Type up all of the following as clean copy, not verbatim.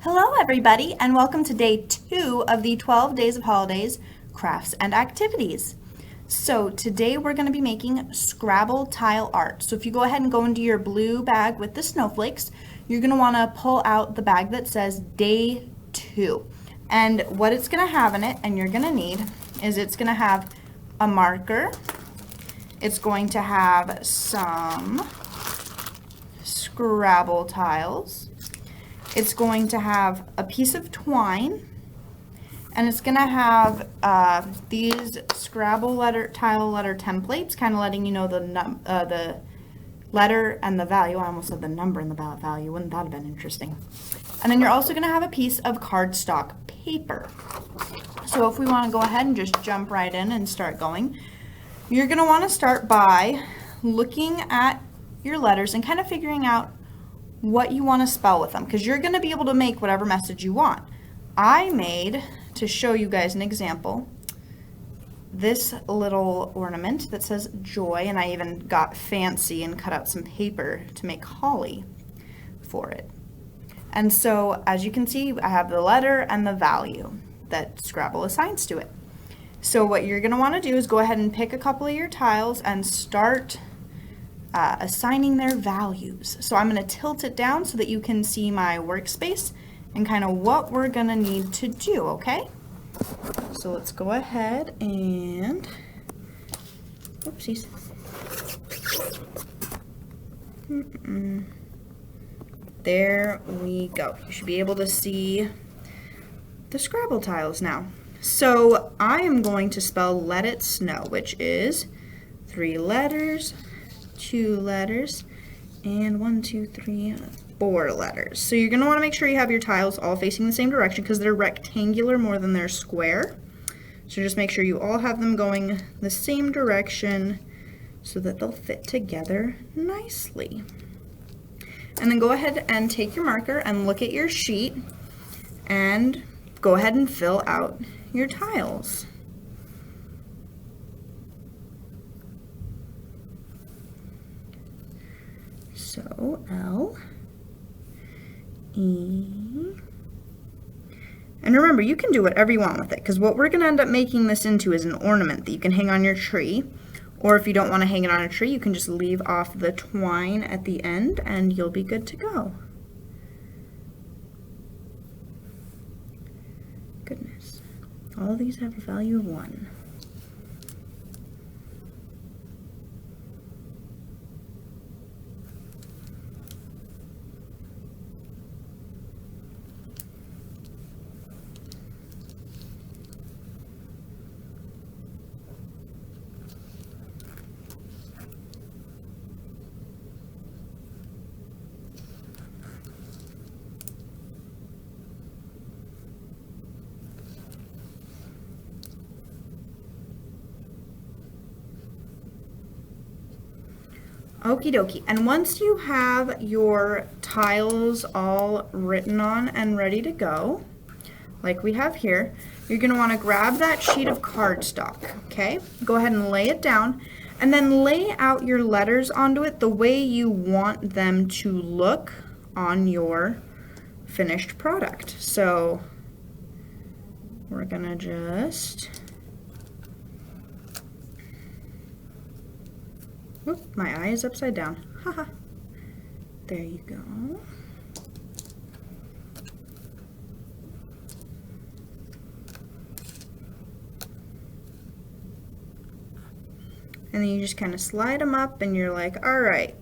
Hello everybody and welcome to day 2 of the 12 Days of Holidays crafts and activities. So today we're going to be making Scrabble tile art. So if you go ahead and go into your blue bag with the snowflakes, you're going to want to pull out the bag that says day 2. And what it's going to have in it, and you're going to need, is it's going to have a marker. It's going to have some Scrabble tiles. It's going to have a piece of twine, and it's going to have these Scrabble tile letter templates, kind of letting you know the letter and the value. I almost said the number and the value. Wouldn't that have been interesting? And then you're also going to have a piece of cardstock paper. So if we want to go ahead and just jump right in and start going, you're going to want to start by looking at your letters and kind of figuring out what you want to spell with them, because you're going to be able to make whatever message you want. I made, to show you guys an example, this little ornament that says joy, and I even got fancy and cut out some paper to make holly for it. And so as you can see, I have the letter and the value that Scrabble assigns to it. So what you're going to want to do is go ahead and pick a couple of your tiles and start assigning their values. So I'm going to tilt it down so that you can see my workspace and kind of what we're going to need to do, okay? So let's go ahead and, oopsies. There we go. You should be able to see the Scrabble tiles now. So I am going to spell let it snow, which is 3 letters, 2 letters, and 1, 2, 3, 4 letters. So you're going to want to make sure you have your tiles all facing the same direction because they're rectangular more than they're square. So just make sure you all have them going the same direction so that they'll fit together nicely. And then go ahead and take your marker and look at your sheet and go ahead and fill out your tiles. So L, E, and remember you can do whatever you want with it, because what we're going to end up making this into is an ornament that you can hang on your tree, or if you don't want to hang it on a tree, you can just leave off the twine at the end and you'll be good to go. Goodness, all of these have a value of 1. Okie dokie, and once you have your tiles all written on and ready to go, like we have here, you're going to want to grab that sheet of cardstock, okay? Go ahead and lay it down, and then lay out your letters onto it the way you want them to look on your finished product. So we're going to just... Oop, my eye is upside down. Haha. There you go. And then you just kind of slide them up and you're like, all right,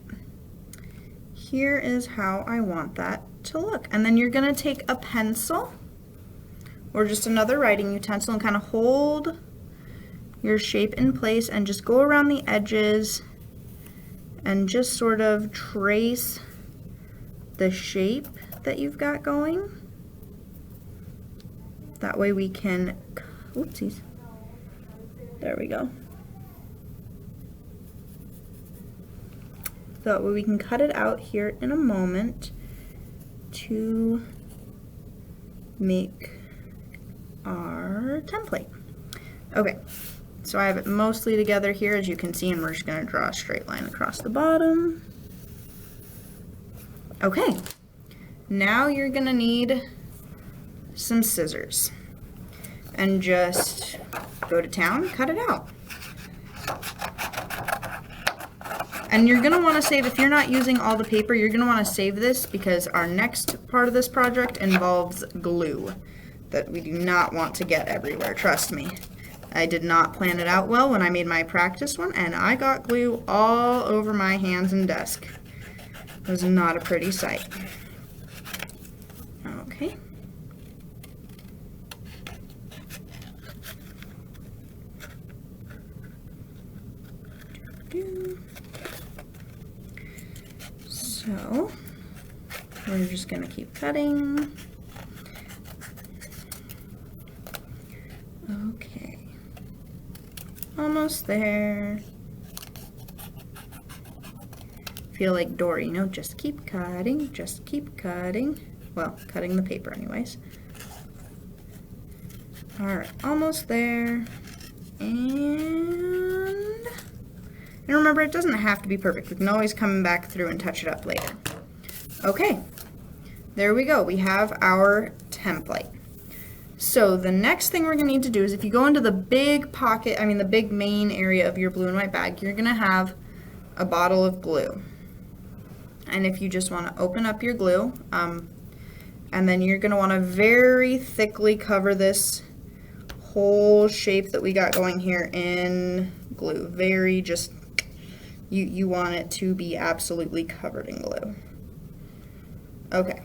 here is how I want that to look. And then you're going to take a pencil or just another writing utensil and kind of hold your shape in place and just go around the edges and just sort of trace the shape that you've got going. That way we can, oopsies, there we go. That way we can cut it out here in a moment to make our template. Okay. So I have it mostly together here, as you can see, and we're just going to draw a straight line across the bottom. Okay, now you're going to need some scissors and just go to town, cut it out. And you're going to want to save, if you're not using all the paper, you're going to want to save this because our next part of this project involves glue that we do not want to get everywhere, trust me. I did not plan it out well when I made my practice one, and I got glue all over my hands and desk. It was not a pretty sight. Okay. So, we're just going to keep cutting. Okay. Almost there. Feel like Dory, you know, just keep cutting, just keep cutting. Well, cutting the paper anyways. Alright, almost there. And remember, it doesn't have to be perfect. We can always come back through and touch it up later. Okay, there we go. We have our template. So the next thing we're going to need to do is if you go into the big pocket, the big main area of your blue and white bag, you're going to have a bottle of glue. And if you just want to open up your glue, and then you're going to want to very thickly cover this whole shape that we got going here in glue. Very just, you want it to be absolutely covered in glue. Okay,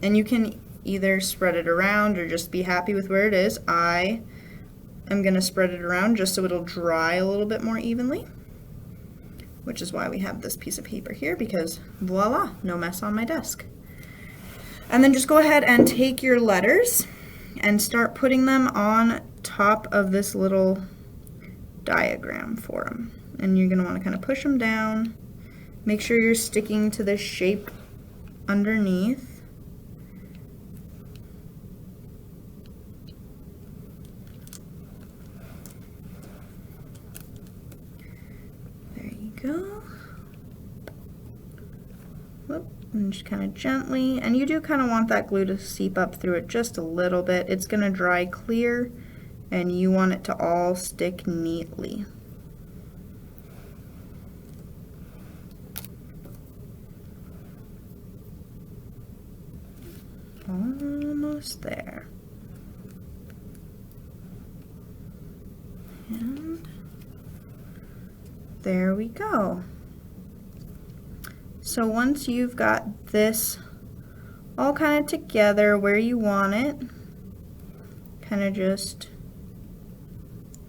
and you can either spread it around or just be happy with where it is. I am going to spread it around just so it'll dry a little bit more evenly, which is why we have this piece of paper here, because voila, no mess on my desk. And then just go ahead and take your letters and start putting them on top of this little diagram for them. And you're going to want to kind of push them down. Make sure you're sticking to the shape underneath. Go. Whoop, and just kind of gently, and you do kind of want that glue to seep up through it just a little bit. It's going to dry clear and you want it to all stick neatly. Almost there. And there we go. So once you've got this all kind of together where you want it, kind of just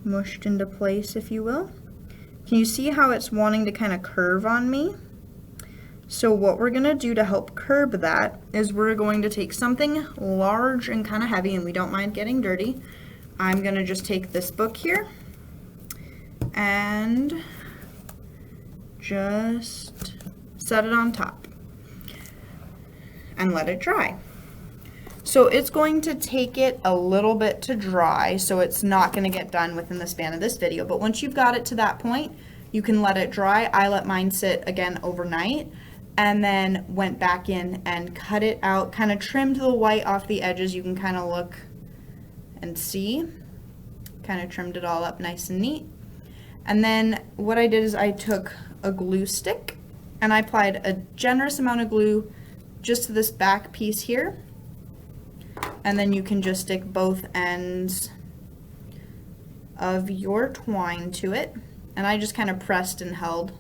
mushed into place, if you will. Can you see how it's wanting to kind of curve on me? So what we're going to do to help curb that is we're going to take something large and kind of heavy, and we don't mind getting dirty. I'm going to just take this book here and just set it on top and let it dry. So it's going to take it a little bit to dry, so it's not going to get done within the span of this video, but once you've got it to that point, you can let it dry. I let mine sit again overnight and then went back in and cut it out, kind of trimmed the white off the edges. You can kind of look and see, kind of trimmed it all up nice and neat. And then what I did is I took a glue stick and I applied a generous amount of glue just to this back piece here, and then you can just stick both ends of your twine to it, and I just kind of pressed and held,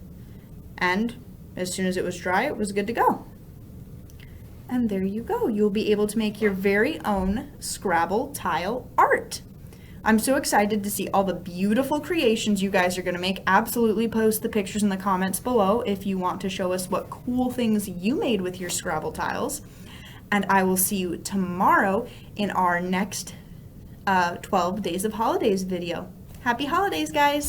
and as soon as it was dry it was good to go. And there you go, you'll be able to make your very own Scrabble tile art. I'm so excited to see all the beautiful creations you guys are going to make. Absolutely post the pictures in the comments below if you want to show us what cool things you made with your Scrabble tiles. And I will see you tomorrow in our next 12 Days of Holidays video. Happy holidays, guys!